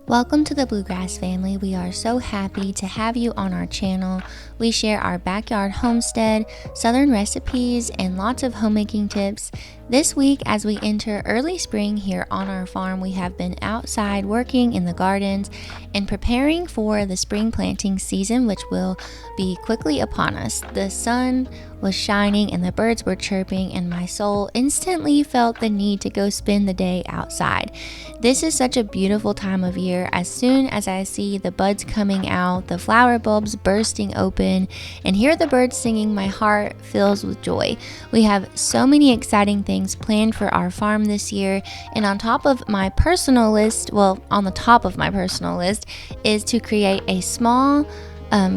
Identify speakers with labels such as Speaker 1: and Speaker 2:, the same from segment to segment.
Speaker 1: Welcome to the Bluegrass family. We are so happy to have you on our channel. We share our backyard homestead, southern recipes, and lots of homemaking tips. This week, as we enter early spring here on our farm, we have been outside working in the gardens and preparing for the spring planting season, which will be quickly upon us. The sun was shining and the birds were chirping, and my soul instantly felt the need to go spend the day outside. This is such a beautiful time of year. As soon as I see the buds coming out, the flower bulbs bursting open, and hear the birds singing, my heart fills with joy. We have so many exciting things planned for our farm this year, and on the top of my personal list is to create a small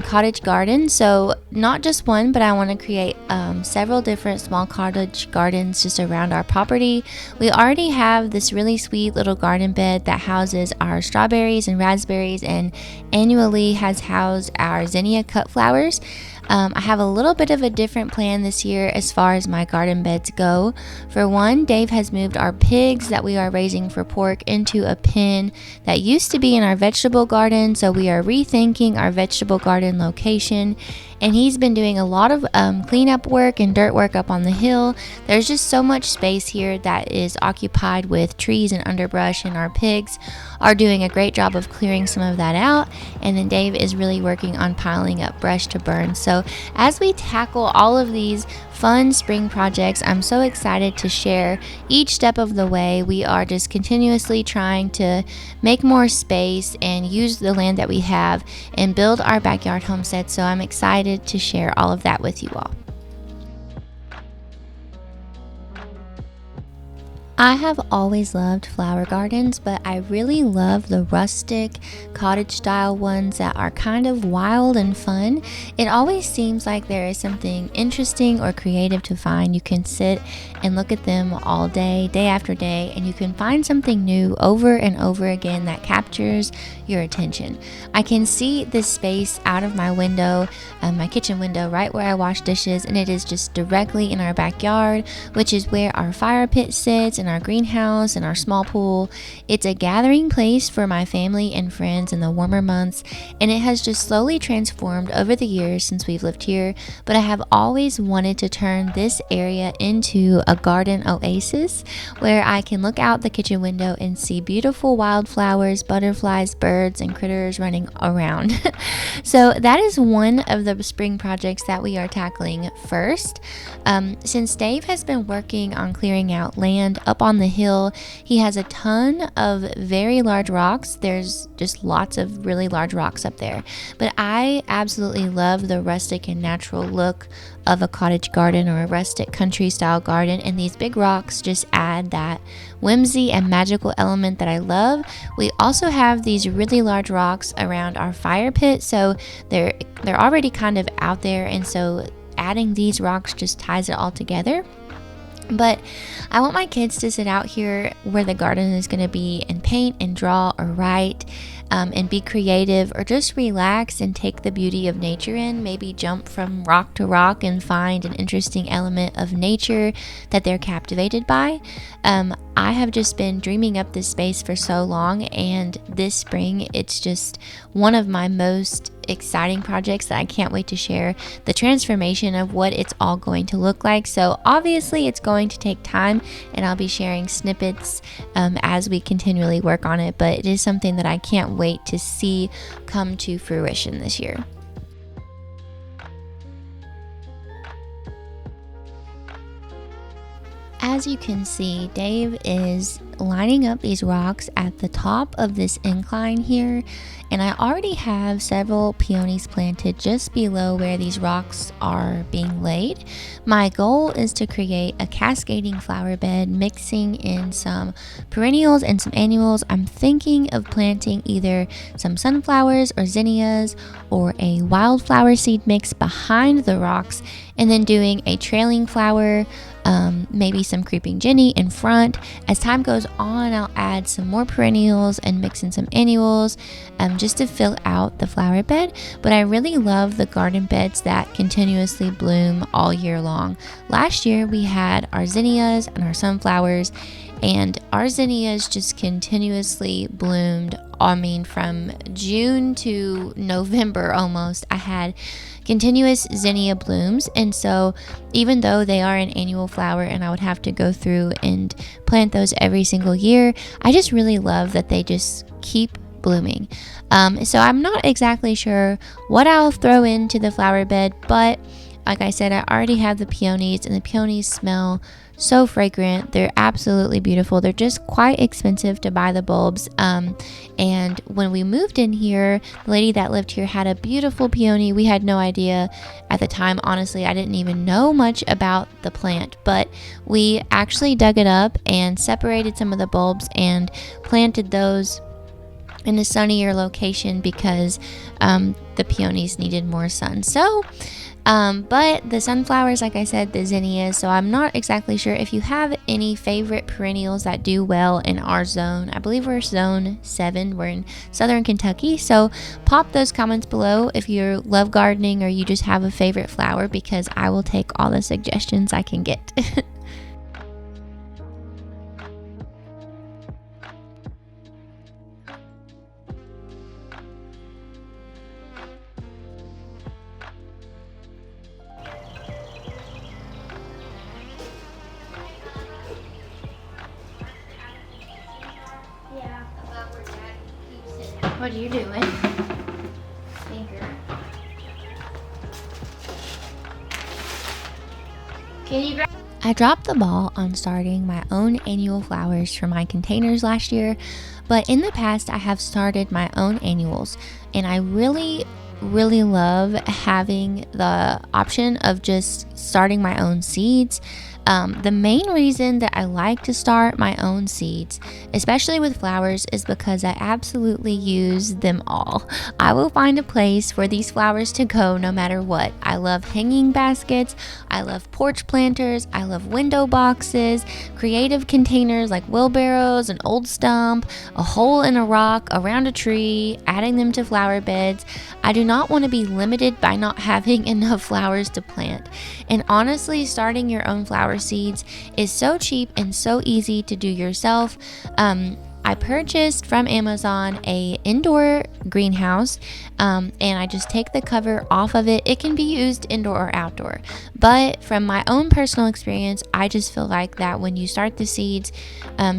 Speaker 1: cottage garden. So not just one, but I want to create several different small cottage gardens just around our property. We already have this really sweet little garden bed that houses our strawberries and raspberries, and annually has housed our zinnia cut flowers. I have a little bit of a different plan this year as far as my garden beds go. For one, Dave has moved our pigs that we are raising for pork into a pen that used to be in our vegetable garden, so we are rethinking our vegetable garden location. And he's been doing a lot of cleanup work and dirt work up on the hill. There's just so much space here that is occupied with trees and underbrush, and our pigs are doing a great job of clearing some of that out. And then Dave is really working on piling up brush to burn. So as we tackle all of these fun spring projects, I'm so excited to share each step of the way. We are just continuously trying to make more space and use the land that we have and build our backyard homestead. So I'm excited to share all of that with you all. I have always loved flower gardens, but I really love the rustic cottage style ones that are kind of wild and fun. It always seems like there is something interesting or creative to find. You can sit and look at them all day, day after day, and you can find something new over and over again that captures your attention. I can see this space out of my window, my kitchen window, right where I wash dishes, and it is just directly in our backyard, which is where our fire pit sits, and our greenhouse and our small pool. It's a gathering place for my family and friends in the warmer months, and it has just slowly transformed over the years since we've lived here. But I have always wanted to turn this area into a garden oasis where I can look out the kitchen window and see beautiful wildflowers, butterflies, birds, and critters running around. So that is one of the spring projects that we are tackling first. Since Dave has been working on clearing out land up on the hill, he has a ton of very large rocks. There's just lots of really large rocks up there. But I absolutely love the rustic and natural look of a cottage garden or a rustic country style garden, and these big rocks just add that whimsy and magical element that I love. We also have these really large rocks around our fire pit, so they're already kind of out there, and so adding these rocks just ties it all together. But I want my kids to sit out here where the garden is going to be and paint and draw or write, and be creative, or just relax and take the beauty of nature in. Maybe jump from rock to rock and find an interesting element of nature that they're captivated by. I have just been dreaming up this space for so long, and this spring it's just one of my most exciting projects that I can't wait to share the transformation of what it's all going to look like. So obviously it's going to take time, and I'll be sharing snippets as we continually work on it, but it is something that I can't wait to see come to fruition this year. As you can see, Dave is lining up these rocks at the top of this incline here, and I already have several peonies planted just below where these rocks are being laid. My goal is to create a cascading flower bed mixing in some perennials and some annuals. I'm thinking of planting either some sunflowers or zinnias or a wildflower seed mix behind the rocks, and then doing a trailing flower, maybe some creeping jenny in front. As time goes on, I'll add some more perennials and mix in some annuals, just to fill out the flower bed. But I really love the garden beds that continuously bloom all year long. Last year we had our zinnias and our sunflowers, and our zinnias just continuously bloomed. I mean, from June to November almost, I had continuous zinnia blooms. And so even though they are an annual flower and I would have to go through and plant those every single year, I just really love that they just keep blooming. So I'm not exactly sure what I'll throw into the flower bed, but like I said, I already have the peonies, and the peonies smell so fragrant. They're absolutely beautiful. They're just quite expensive to buy the bulbs. And when we moved in here, the lady that lived here had a beautiful peony. We had no idea at the time. Honestly, I didn't even know much about the plant, but we actually dug it up and separated some of the bulbs and planted those in a sunnier location because the peonies needed more sun. So but the sunflowers, like I said, the zinnias, so I'm not exactly sure if you have any favorite perennials that do well in our zone. I believe we're zone 7. We're in southern Kentucky, so pop those comments below if you love gardening or you just have a favorite flower, because I will take all the suggestions I can get. What are you doing? Finger. Can you grab? I dropped the ball on starting my own annual flowers for my containers last year, but in the past I have started my own annuals, and I really love having the option of just starting my own seeds. The main reason that I like to start my own seeds, especially with flowers, is because I absolutely use them all. I will find a place for these flowers to go no matter what. I love hanging baskets, I love porch planters, I love window boxes, creative containers like wheelbarrows, an old stump, a hole in a rock, around a tree, adding them to flower beds. I do not want to be limited by not having enough flowers to plant. And honestly, starting your own flower seeds is so cheap and so easy to do yourself. I purchased from Amazon a indoor greenhouse, and I just take the cover off of it. It can be used indoor or outdoor, but from my own personal experience, I just feel like that when you start the seeds,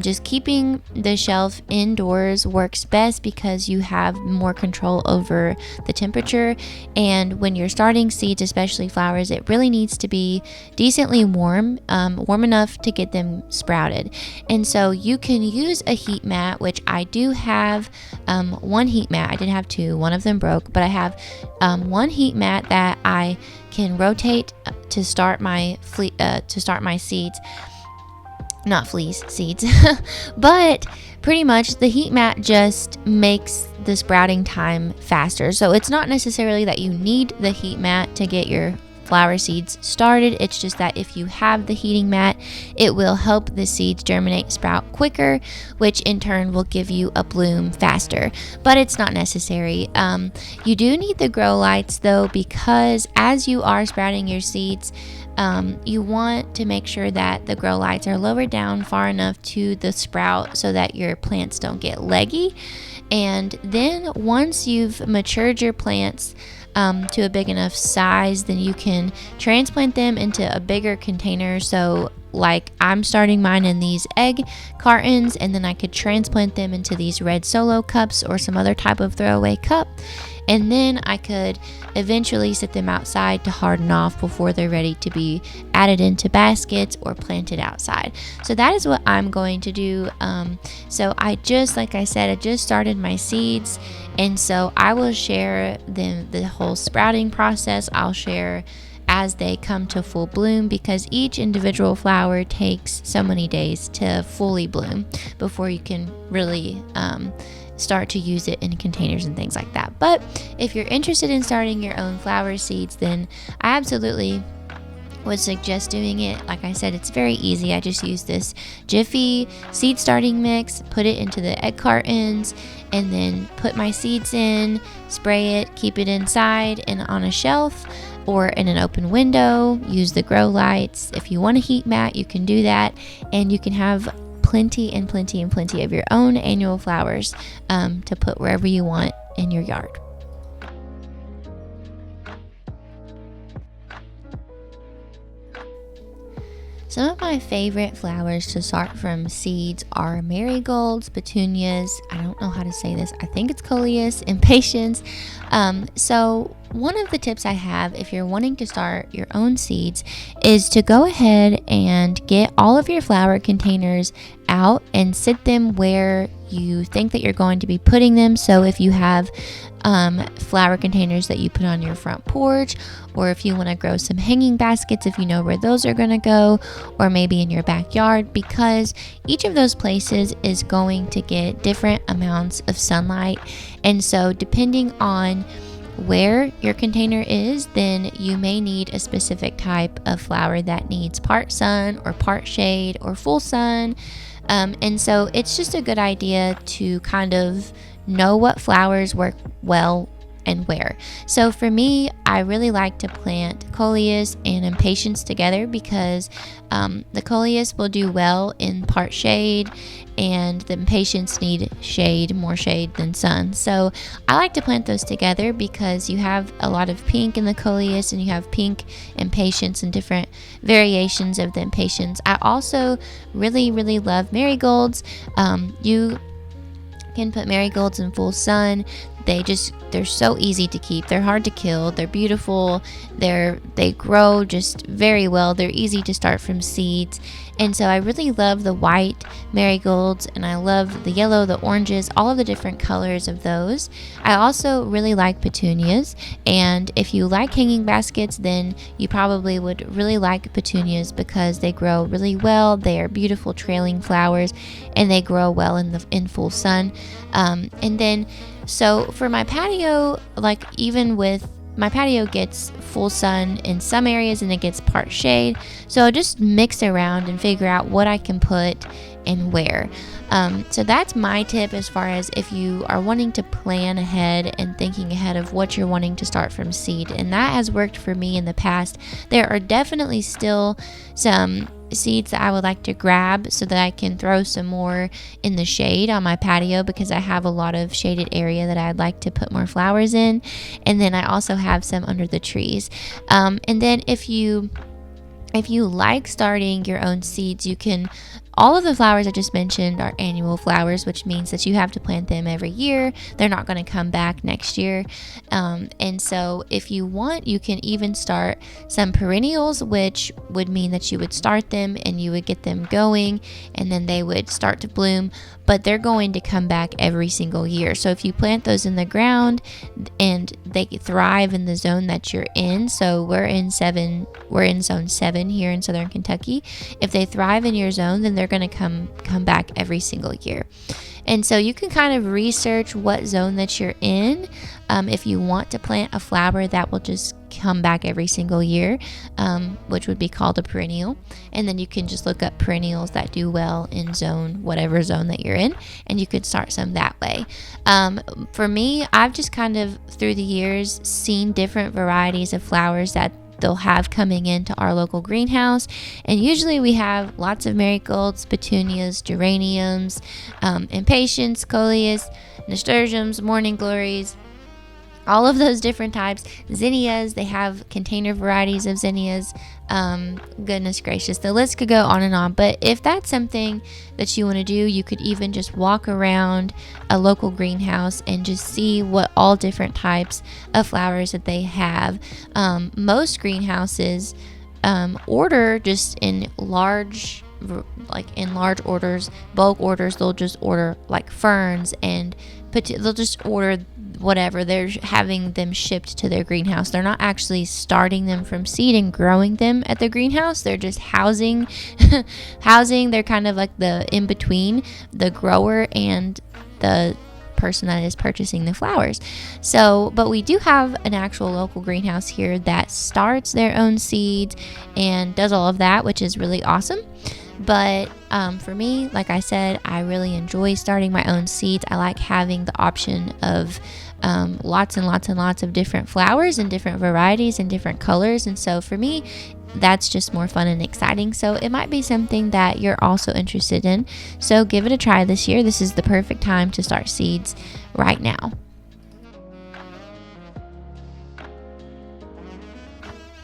Speaker 1: just keeping the shelf indoors works best because you have more control over the temperature. And when you're starting seeds, especially flowers, it really needs to be decently warm, warm enough to get them sprouted. And so you can use a heat mat, which I do have one heat mat. I did have two. One of them broke, but I have one heat mat that I can rotate to start my seeds. Not fleas, seeds. But pretty much the heat mat just makes the sprouting time faster. So it's not necessarily that you need the heat mat to get your flower seeds started. It's just that if you have the heating mat, it will help the seeds germinate, sprout quicker, which in turn will give you a bloom faster. But it's not necessary. You do need the grow lights though, because as you are sprouting your seeds, you want to make sure that the grow lights are lowered down far enough to the sprout so that your plants don't get leggy. And then once you've matured your plants to a big enough size, then you can transplant them into a bigger container. So like I'm starting mine in these egg cartons, and then I could transplant them into these red solo cups or some other type of throwaway cup. And then I could eventually set them outside to harden off before they're ready to be added into baskets or planted outside. So that is what I'm going to do. So like I said, I just started my seeds. And so I will share the whole sprouting process. I'll share as they come to full bloom, because each individual flower takes so many days to fully bloom before you can really start to use it in containers and things like that. But if you're interested in starting your own flower seeds, then I absolutely would suggest doing it. Like I said, it's very easy. I just use this Jiffy seed starting mix, put it into the egg cartons, and then put my seeds in, spray it, keep it inside and on a shelf or in an open window. Use the grow lights. If you want a heat mat, you can do that, and you can have plenty and plenty and plenty of your own annual flowers to put wherever you want in your yard. Some of my favorite flowers to start from seeds are marigolds, petunias, I don't know how to say this, I think it's coleus, impatiens. So one of the tips I have if you're wanting to start your own seeds is to go ahead and get all of your flower containers out and sit them where you think that you're going to be putting them. So if you have flower containers that you put on your front porch, or if you want to grow some hanging baskets, if you know where those are going to go, or maybe in your backyard, because each of those places is going to get different amounts of sunlight. And so depending on where your container is, then you may need a specific type of flower that needs part sun or part shade or full sun. And so it's just a good idea to kind of know what flowers work well and where. So for me, I really like to plant coleus and impatiens together because the coleus will do well in part shade and the impatiens need shade, more shade than sun. So I like to plant those together because you have a lot of pink in the coleus and you have pink impatiens and different variations of the impatiens. I also really love marigolds. You can put marigolds in full sun. They're so easy to keep. They're hard to kill. They're beautiful. They grow just very well. They're easy to start from seeds. And so I really love the white marigolds, and I love the yellow, the oranges, all of the different colors of those. I also really like petunias, and if you like hanging baskets, then you probably would really like petunias because they grow really well. They are beautiful trailing flowers, and they grow well in full sun. And then so for my patio, like even with my patio gets full sun in some areas and it gets part shade. So I'll just mix around and figure out what I can put and where. So that's my tip as far as if you are wanting to plan ahead and thinking ahead of what you're wanting to start from seed. And that has worked for me in the past. There are definitely still some seeds that I would like to grab so that I can throw some more in the shade on my patio because I have a lot of shaded area that I'd like to put more flowers in. And then I also have some under the trees. And then if you like starting your own seeds, you can, all of the flowers I just mentioned are annual flowers, which means that you have to plant them every year. They're not going to come back next year. And so if you want, you can even start some perennials, which would mean that you would start them and you would get them going and then they would start to bloom, but they're going to come back every single year. So if you plant those in the ground and they thrive in the zone that you're in, so we're in zone 7 here in Southern Kentucky. If they thrive in your zone, then they're going to come back every single year. And so you can kind of research what zone that you're in if you want to plant a flower that will just come back every single year, which would be called a perennial. And then you can just look up perennials that do well in whatever zone that you're in, and you could start some that way. For me, I've just kind of through the years seen different varieties of flowers that they'll have coming into our local greenhouse, and usually we have lots of marigolds, petunias, geraniums, impatiens, coleus, nasturtiums, morning glories, all of those different types. Zinnias, they have container varieties of zinnias. Goodness gracious, the list could go on and on. But if that's something that you want to do, you could even just walk around a local greenhouse and just see what all different types of flowers that they have. Most greenhouses order just in large orders, bulk orders. They'll just order like ferns and they'll just order whatever. They're having them shipped to their greenhouse. They're not actually starting them from seed and growing them at the greenhouse. They're just housing. They're kind of like the in between the grower and the person that is purchasing the flowers. So, but we do have an actual local greenhouse here that starts their own seeds and does all of that, which is really awesome. But for me, like I said, I really enjoy starting my own seeds. I like having the option of lots and lots and lots of different flowers and different varieties and different colors. And so for me, that's just more fun and exciting. So it might be something that you're also interested in. So give it a try this year. This is the perfect time to start seeds right now.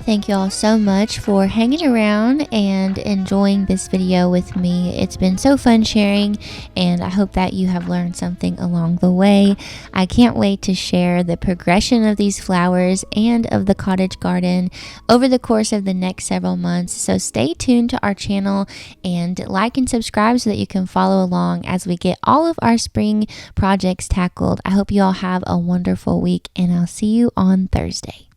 Speaker 1: Thank you all so much for hanging around and enjoying this video with me. It's been so fun sharing, and I hope that you have learned something along the way. I can't wait to share the progression of these flowers and of the cottage garden over the course of the next several months. So stay tuned to our channel and like and subscribe so that you can follow along as we get all of our spring projects tackled. I hope you all have a wonderful week, and I'll see you on Thursday.